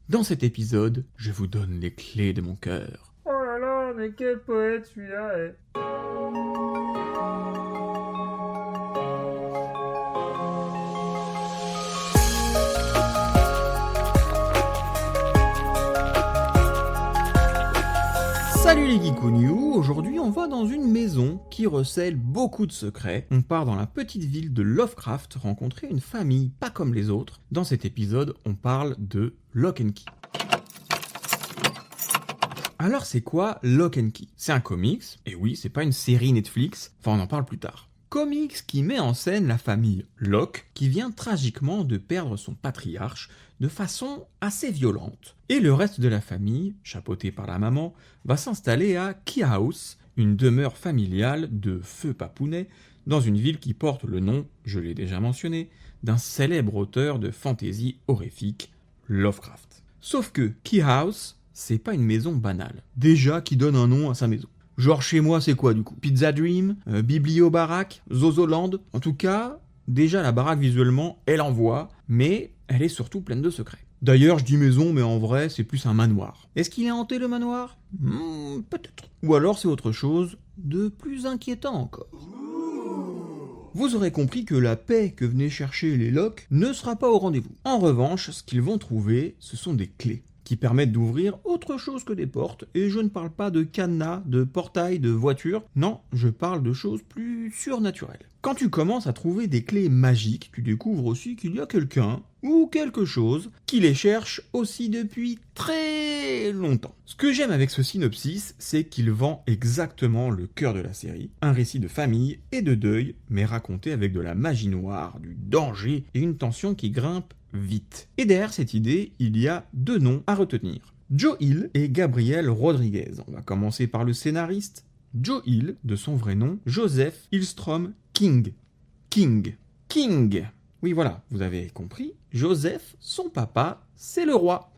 Dans cet épisode, je vous donne les clés de mon cœur. Oh là là, mais quel poète celui-là Salut les Geekouniou, aujourd'hui on va dans une maison qui recèle beaucoup de secrets. On part dans la petite ville de Lovecraft rencontrer une famille pas comme les autres. Dans cet épisode, on parle de Lock and Key. Alors c'est quoi Lock and Key ? C'est un comics, et oui, c'est pas une série Netflix, enfin on en parle plus tard. Comics qui met en scène la famille Locke, qui vient tragiquement de perdre son patriarche de façon assez violente. Et le reste de la famille, chapeauté par la maman, va s'installer à Key House, une demeure familiale de feu papounet, dans une ville qui porte le nom, je l'ai déjà mentionné, d'un célèbre auteur de fantasy horrifique, Lovecraft. Sauf que Key House, c'est pas une maison banale. Déjà qui donne un nom à sa maison. Genre chez moi c'est quoi du coup ? Pizza Dream, Biblio Baraque, Zozoland. En tout cas, déjà la baraque visuellement, elle envoie, mais elle est surtout pleine de secrets. D'ailleurs je dis maison, mais en vrai c'est plus un manoir. Est-ce qu'il est hanté le manoir ? Peut-être. Ou alors c'est autre chose de plus inquiétant encore. Vous aurez compris que la paix que venaient chercher les Locke ne sera pas au rendez-vous. En revanche, ce qu'ils vont trouver, ce sont des clés qui permettent d'ouvrir autre chose que des portes, et je ne parle pas de cadenas, de portails, de voitures, non, je parle de choses plus surnaturelles. Quand tu commences à trouver des clés magiques, tu découvres aussi qu'il y a quelqu'un, ou quelque chose, qui les cherche aussi depuis très longtemps. Ce que j'aime avec ce synopsis, c'est qu'il vend exactement le cœur de la série, un récit de famille et de deuil, mais raconté avec de la magie noire, du danger et une tension qui grimpe vite. Et derrière cette idée, il y a deux noms à retenir. Joe Hill et Gabriel Rodriguez. On va commencer par le scénariste. Joe Hill, de son vrai nom, Joseph Hillstrom King. King. Oui voilà, vous avez compris. Joseph, son papa, c'est le roi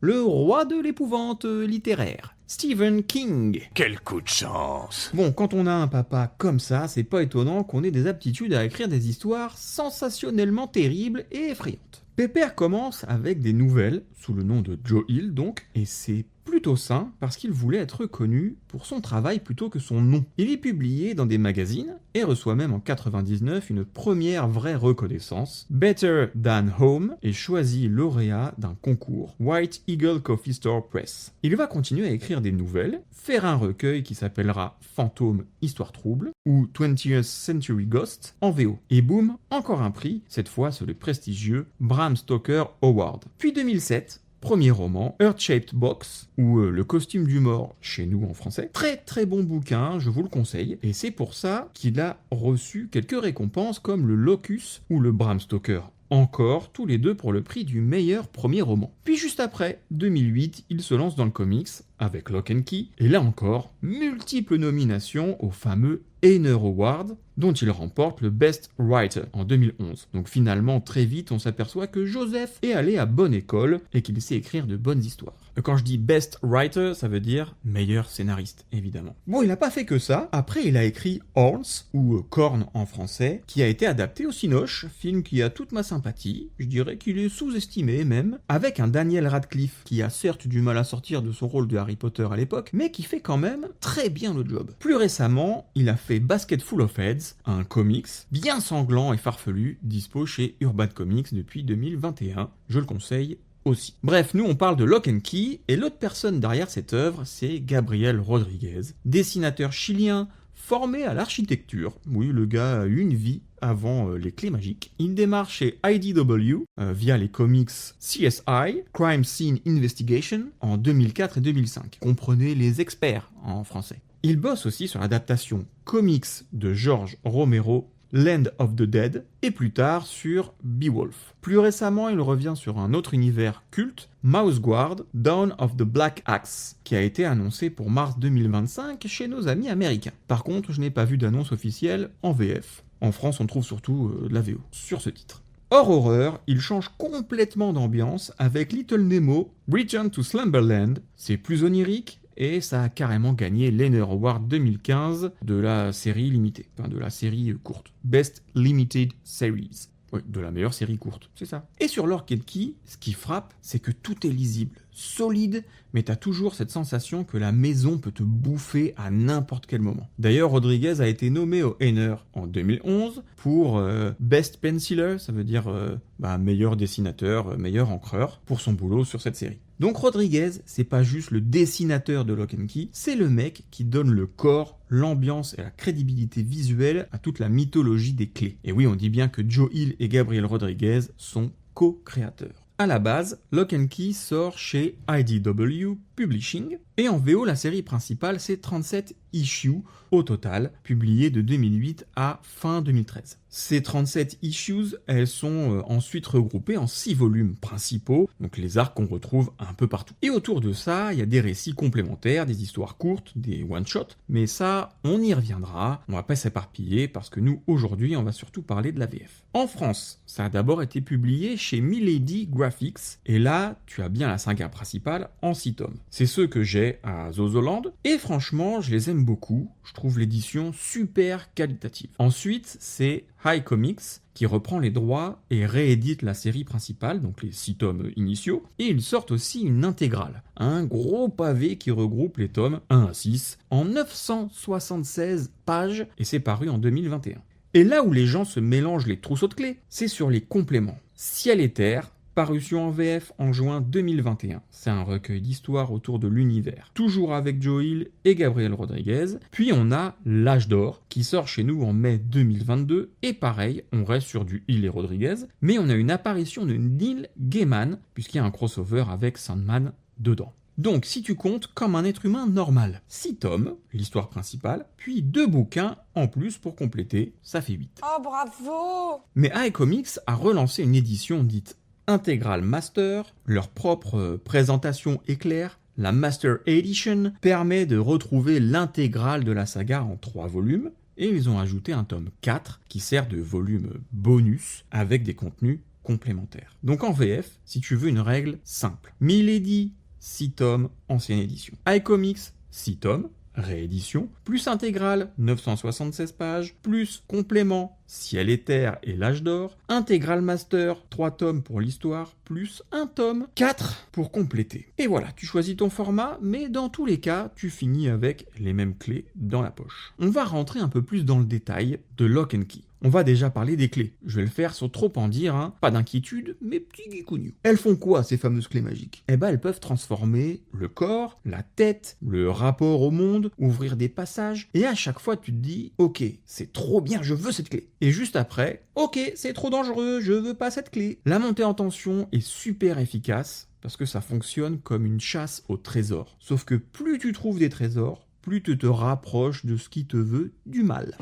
de l'épouvante littéraire. Stephen King. Quel coup de chance! Bon, quand on a un papa comme ça, c'est pas étonnant qu'on ait des aptitudes à écrire des histoires sensationnellement terribles et effrayantes. Pépère commence avec des nouvelles, sous le nom de Joe Hill donc, et c'est plutôt sain parce qu'il voulait être connu pour son travail plutôt que son nom. Il est publié dans des magazines et reçoit même en 99 une première vraie reconnaissance. Better Than Home est choisi lauréat d'un concours, White Eagle Coffee Store Press. Il va continuer à écrire des nouvelles, faire un recueil qui s'appellera Fantôme Histoire Trouble ou 20th Century Ghost en VO. Et boum, encore un prix, cette fois c'est le prestigieux Bram Stoker Award. Puis 2007, premier roman, Earth-Shaped Box, ou Le costume du mort chez nous en français. Très très bon bouquin, je vous le conseille, et c'est pour ça qu'il a reçu quelques récompenses comme le Locus ou le Bram Stoker. Encore, tous les deux pour le prix du meilleur premier roman. Puis juste après, 2008, il se lance dans le comics avec Lock and Key, et là encore, multiples nominations au fameux Eisner Award, dont il remporte le Best Writer en 2011. Donc finalement, très vite, on s'aperçoit que Joseph est allé à bonne école et qu'il sait écrire de bonnes histoires. Quand je dis Best Writer, ça veut dire meilleur scénariste, évidemment. Bon, il n'a pas fait que ça. Après, il a écrit Horns, ou Corne en français, qui a été adapté au Cinoche, film qui a toute ma sympathie. Je dirais qu'il est sous-estimé même, avec un Daniel Radcliffe, qui a certes du mal à sortir de son rôle de Harry Potter à l'époque, mais qui fait quand même très bien le job. Plus récemment, il a fait Basket Full of Heads, un comics bien sanglant et farfelu, dispo chez Urban Comics depuis 2021. Je le conseille aussi. Bref, nous on parle de Lock and Key, et l'autre personne derrière cette œuvre, c'est Gabriel Rodriguez, dessinateur chilien formé à l'architecture. Oui, le gars a eu une vie avant les clés magiques. Il démarre chez IDW via les comics CSI, Crime Scene Investigation, en 2004 et 2005. Comprenez les experts en français. Il bosse aussi sur l'adaptation comics de George Romero, Land of the Dead, et plus tard sur Beowulf. Plus récemment, il revient sur un autre univers culte, Mouse Guard, Dawn of the Black Axe, qui a été annoncé pour mars 2025 chez nos amis américains. Par contre, je n'ai pas vu d'annonce officielle en VF. En France, on trouve surtout de la VO sur ce titre. Hors horreur, il change complètement d'ambiance avec Little Nemo, Return to Slumberland. C'est plus onirique, et ça a carrément gagné l'Eisner Award 2015 de la série limitée, enfin de la série courte. Best Limited Series. Oui, de la meilleure série courte, c'est ça. Et sur Lock and Key, ce qui frappe, c'est que tout est lisible, solide, mais t'as toujours cette sensation que la maison peut te bouffer à n'importe quel moment. D'ailleurs, Rodriguez a été nommé au Eisner en 2011 pour Best Penciler, ça veut dire meilleur dessinateur, meilleur encreur, pour son boulot sur cette série. Donc Rodriguez, c'est pas juste le dessinateur de Lock and Key, c'est le mec qui donne le corps, l'ambiance et la crédibilité visuelle à toute la mythologie des clés. Et oui, on dit bien que Joe Hill et Gabriel Rodriguez sont co-créateurs. À la base, Lock and Key sort chez IDW Publishing, et en VO, la série principale, c'est 37 issues au total, publiées de 2008 à fin 2013. Ces 37 issues, elles sont ensuite regroupées en 6 volumes principaux, donc les arcs qu'on retrouve un peu partout. Et autour de ça, il y a des récits complémentaires, des histoires courtes, des one-shots, mais ça, on y reviendra, on va pas s'éparpiller, parce que nous, aujourd'hui, on va surtout parler de la VF. En France, ça a d'abord été publié chez Milady Graphics, et là, tu as bien la saga principale en 6 tomes. C'est ceux que j'ai à Zozoland, et franchement, je les aime beaucoup, je trouve l'édition super qualitative. Ensuite, c'est High Comics, qui reprend les droits et réédite la série principale, donc les 6 tomes initiaux, et ils sortent aussi une intégrale, un gros pavé qui regroupe les tomes 1 à 6, en 976 pages, et c'est paru en 2021. Et là où les gens se mélangent les trousseaux de clés, c'est sur les compléments. Ciel et Terre, parution en VF en juin 2021. C'est un recueil d'histoires autour de l'univers, toujours avec Joe Hill et Gabriel Rodriguez. Puis on a L'Âge d'Or, qui sort chez nous en mai 2022, et pareil, on reste sur du Hill et Rodriguez, mais on a une apparition de Neil Gaiman, puisqu'il y a un crossover avec Sandman dedans. Donc, si tu comptes comme un être humain normal, 6 tomes, l'histoire principale, puis 2 bouquins en plus pour compléter, ça fait 8. Oh, bravo! Mais iComics a relancé une édition dite Integral Master, leur propre présentation éclair. La Master Edition permet de retrouver l'intégrale de la saga en 3 volumes, et ils ont ajouté un tome 4 qui sert de volume bonus avec des contenus complémentaires. Donc en VF, si tu veux une règle simple, Milady, 6 tomes, ancienne édition. iComics, 6 tomes, réédition, plus intégrale, 976 pages, plus complément, Ciel et Terre et L'Âge d'Or, Intégral Master, 3 tomes pour l'histoire, plus un tome, 4 pour compléter. Et voilà, tu choisis ton format, mais dans tous les cas, tu finis avec les mêmes clés dans la poche. On va rentrer un peu plus dans le détail de Lock and Key. On va déjà parler des clés. Je vais le faire sans trop en dire, hein. Pas d'inquiétude, mais petit guicougnou. Elles font quoi, ces fameuses clés magiques ? Eh ben, elles peuvent transformer le corps, la tête, le rapport au monde, ouvrir des passages, et à chaque fois, tu te dis, ok, c'est trop bien, je veux cette clé. Et juste après, ok, c'est trop dangereux, je veux pas cette clé. La montée en tension est super efficace, parce que ça fonctionne comme une chasse au trésor. Sauf que plus tu trouves des trésors, plus tu te rapproches de ce qui te veut du mal.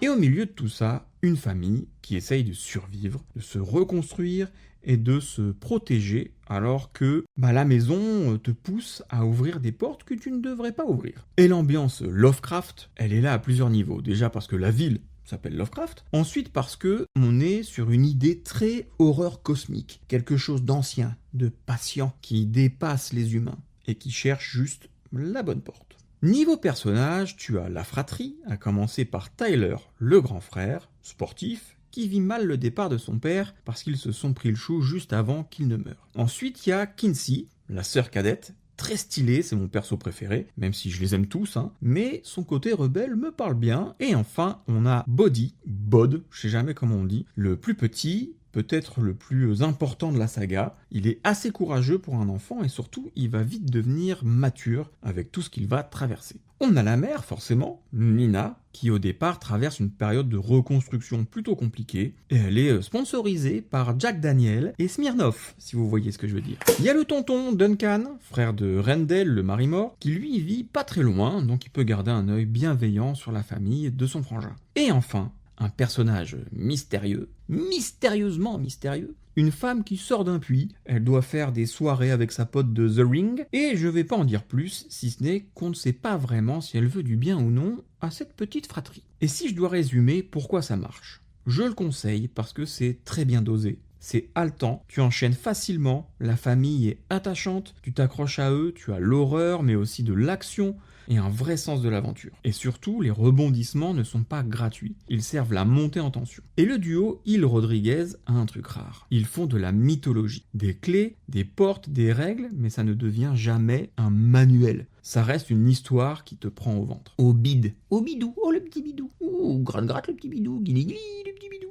Et au milieu de tout ça, une famille qui essaye de survivre, de se reconstruire et de se protéger alors que la maison te pousse à ouvrir des portes que tu ne devrais pas ouvrir. Et l'ambiance Lovecraft, elle est là à plusieurs niveaux. Déjà parce que la ville s'appelle Lovecraft. Ensuite parce que on est sur une idée très horreur cosmique. Quelque chose d'ancien, de patient, qui dépasse les humains et qui cherche juste la bonne porte. Niveau personnage, tu as la fratrie, à commencer par Tyler, le grand frère, sportif, qui vit mal le départ de son père parce qu'ils se sont pris le chou juste avant qu'il ne meure. Ensuite, il y a Kinsey, la sœur cadette, très stylée, c'est mon perso préféré, même si je les aime tous, mais son côté rebelle me parle bien. Et enfin, on a Bod, je sais jamais comment on dit, le plus petit, peut-être le plus important de la saga. Il est assez courageux pour un enfant et surtout, il va vite devenir mature avec tout ce qu'il va traverser. On a la mère, forcément, Nina, qui au départ traverse une période de reconstruction plutôt compliquée, et elle est sponsorisée par Jack Daniel et Smirnoff, si vous voyez ce que je veux dire. Il y a le tonton Duncan, frère de Rendell, le mari mort, qui lui vit pas très loin, donc il peut garder un œil bienveillant sur la famille de son frangin. Et enfin, un personnage mystérieux, mystérieusement mystérieux, une femme qui sort d'un puits, elle doit faire des soirées avec sa pote de The Ring, et je vais pas en dire plus, si ce n'est qu'on ne sait pas vraiment si elle veut du bien ou non à cette petite fratrie. Et si je dois résumer pourquoi ça marche, je le conseille parce que c'est très bien dosé. C'est haletant, tu enchaînes facilement, la famille est attachante, tu t'accroches à eux, tu as l'horreur mais aussi de l'action, et un vrai sens de l'aventure. Et surtout, les rebondissements ne sont pas gratuits, ils servent la montée en tension. Et le duo Hill-Rodriguez a un truc rare, ils font de la mythologie. Des clés, des portes, des règles, mais ça ne devient jamais un manuel. Ça reste une histoire qui te prend au ventre. Au bide. Au bidou. Oh le petit bidou. Ouh, gratte le petit bidou. Guili le petit bidou.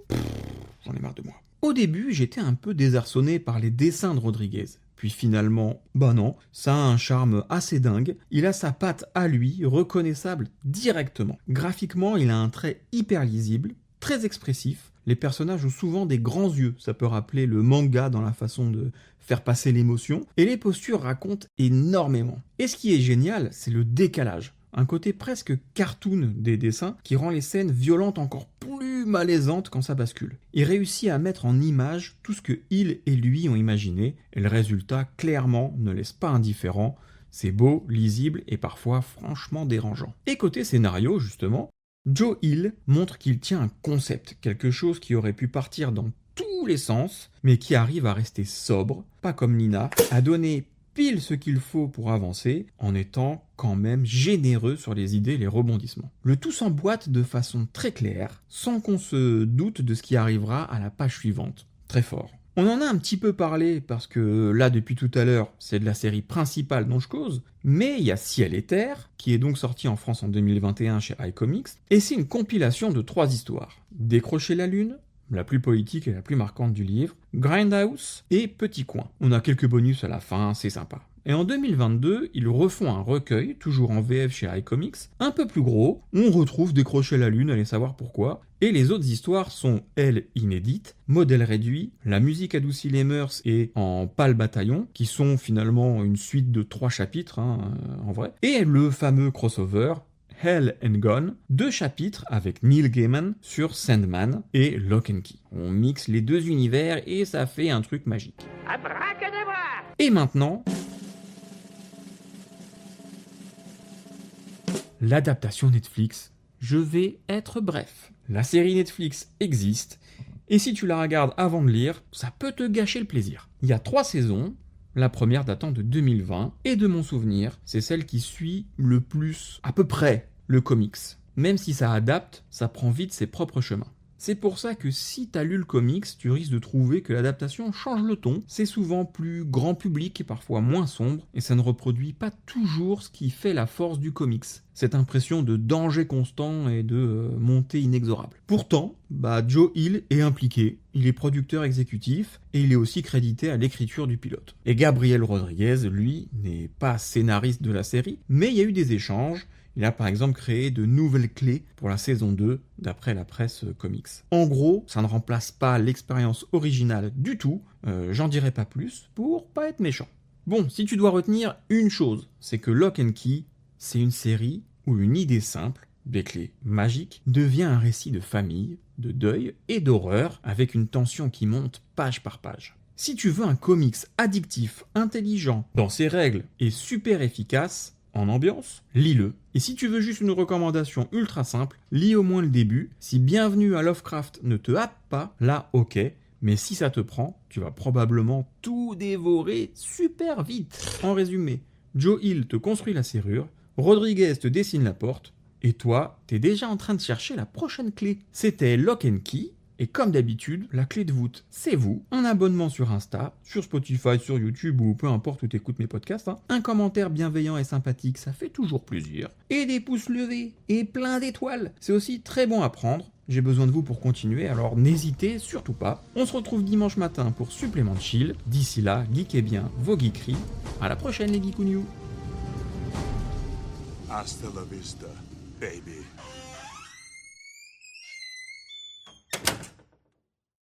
J'en ai marre de moi. Au début, j'étais un peu désarçonné par les dessins de Rodriguez. Puis finalement, bah non, ça a un charme assez dingue. Il a sa patte à lui, reconnaissable directement. Graphiquement, il a un trait hyper lisible, très expressif. Les personnages ont souvent des grands yeux, ça peut rappeler le manga dans la façon de faire passer l'émotion, et les postures racontent énormément. Et ce qui est génial, c'est le décalage. Un côté presque cartoon des dessins qui rend les scènes violentes encore plus malaisantes quand ça bascule. Il réussit à mettre en image tout ce que Hill et lui ont imaginé, et le résultat clairement ne laisse pas indifférent. C'est beau, lisible et parfois franchement dérangeant. Et côté scénario, justement, Joe Hill montre qu'il tient un concept, quelque chose qui aurait pu partir dans tous les sens, mais qui arrive à rester sobre, pas comme Nina, à donner pile ce qu'il faut pour avancer, en étant quand même généreux sur les idées et les rebondissements. Le tout s'emboîte de façon très claire, sans qu'on se doute de ce qui arrivera à la page suivante. Très fort. On en a un petit peu parlé parce que là, depuis tout à l'heure, c'est de la série principale dont je cause, mais il y a Ciel et Terre, qui est donc sorti en France en 2021 chez iComics, et c'est une compilation de 3 histoires. Décrocher la Lune, la plus poétique et la plus marquante du livre, Grindhouse et Petit Coin. On a quelques bonus à la fin, c'est sympa. Et en 2022, ils refont un recueil, toujours en VF chez iComics, un peu plus gros, où on retrouve Décrocher la Lune, allez savoir pourquoi, et les autres histoires sont, elles, inédites, modèle réduit, La musique adoucit les mœurs et En pâle bataillon, qui sont finalement une suite de 3 chapitres, en vrai, et le fameux crossover, Hell and Gone, 2 chapitres avec Neil Gaiman sur Sandman et Lock and Key. On mixe les 2 univers et ça fait un truc magique. Abracadabra! Et maintenant, l'adaptation Netflix. Je vais être bref. La série Netflix existe, et si tu la regardes avant de lire, ça peut te gâcher le plaisir. Il y a 3 saisons, la première datant de 2020, et de mon souvenir, c'est celle qui suit le plus, à peu près, le comics. Même si ça adapte, ça prend vite ses propres chemins. C'est pour ça que si t'as lu le comics, tu risques de trouver que l'adaptation change le ton. C'est souvent plus grand public et parfois moins sombre, et ça ne reproduit pas toujours ce qui fait la force du comics. Cette impression de danger constant et de montée inexorable. Pourtant, Joe Hill est impliqué, il est producteur exécutif, et il est aussi crédité à l'écriture du pilote. Et Gabriel Rodriguez, lui, n'est pas scénariste de la série, mais il y a eu des échanges. Il a par exemple créé de nouvelles clés pour la saison 2, d'après la presse comics. En gros, ça ne remplace pas l'expérience originale du tout, j'en dirai pas plus, pour pas être méchant. Bon, si tu dois retenir une chose, c'est que Lock and Key, c'est une série où une idée simple, des clés magiques, devient un récit de famille, de deuil et d'horreur, avec une tension qui monte page par page. Si tu veux un comics addictif, intelligent, dans ses règles et super efficace, en ambiance, lis-le. Et si tu veux juste une recommandation ultra simple, lis au moins le début. Si Bienvenue à Lovecraft ne te happe pas, là ok, mais si ça te prend, tu vas probablement tout dévorer super vite. En résumé, Joe Hill te construit la serrure, Rodriguez te dessine la porte, et toi, t'es déjà en train de chercher la prochaine clé. C'était Lock and Key. Et comme d'habitude, la clé de voûte, c'est vous. Un abonnement sur Insta, sur Spotify, sur YouTube ou peu importe où t'écoutes mes podcasts. Un commentaire bienveillant et sympathique, ça fait toujours plaisir. Et des pouces levés et plein d'étoiles. C'est aussi très bon à prendre. J'ai besoin de vous pour continuer, alors n'hésitez surtout pas. On se retrouve dimanche matin pour Supplément de Chill. D'ici là, geekez bien vos geekeries. À la prochaine les geekounious. Hasta la vista, baby.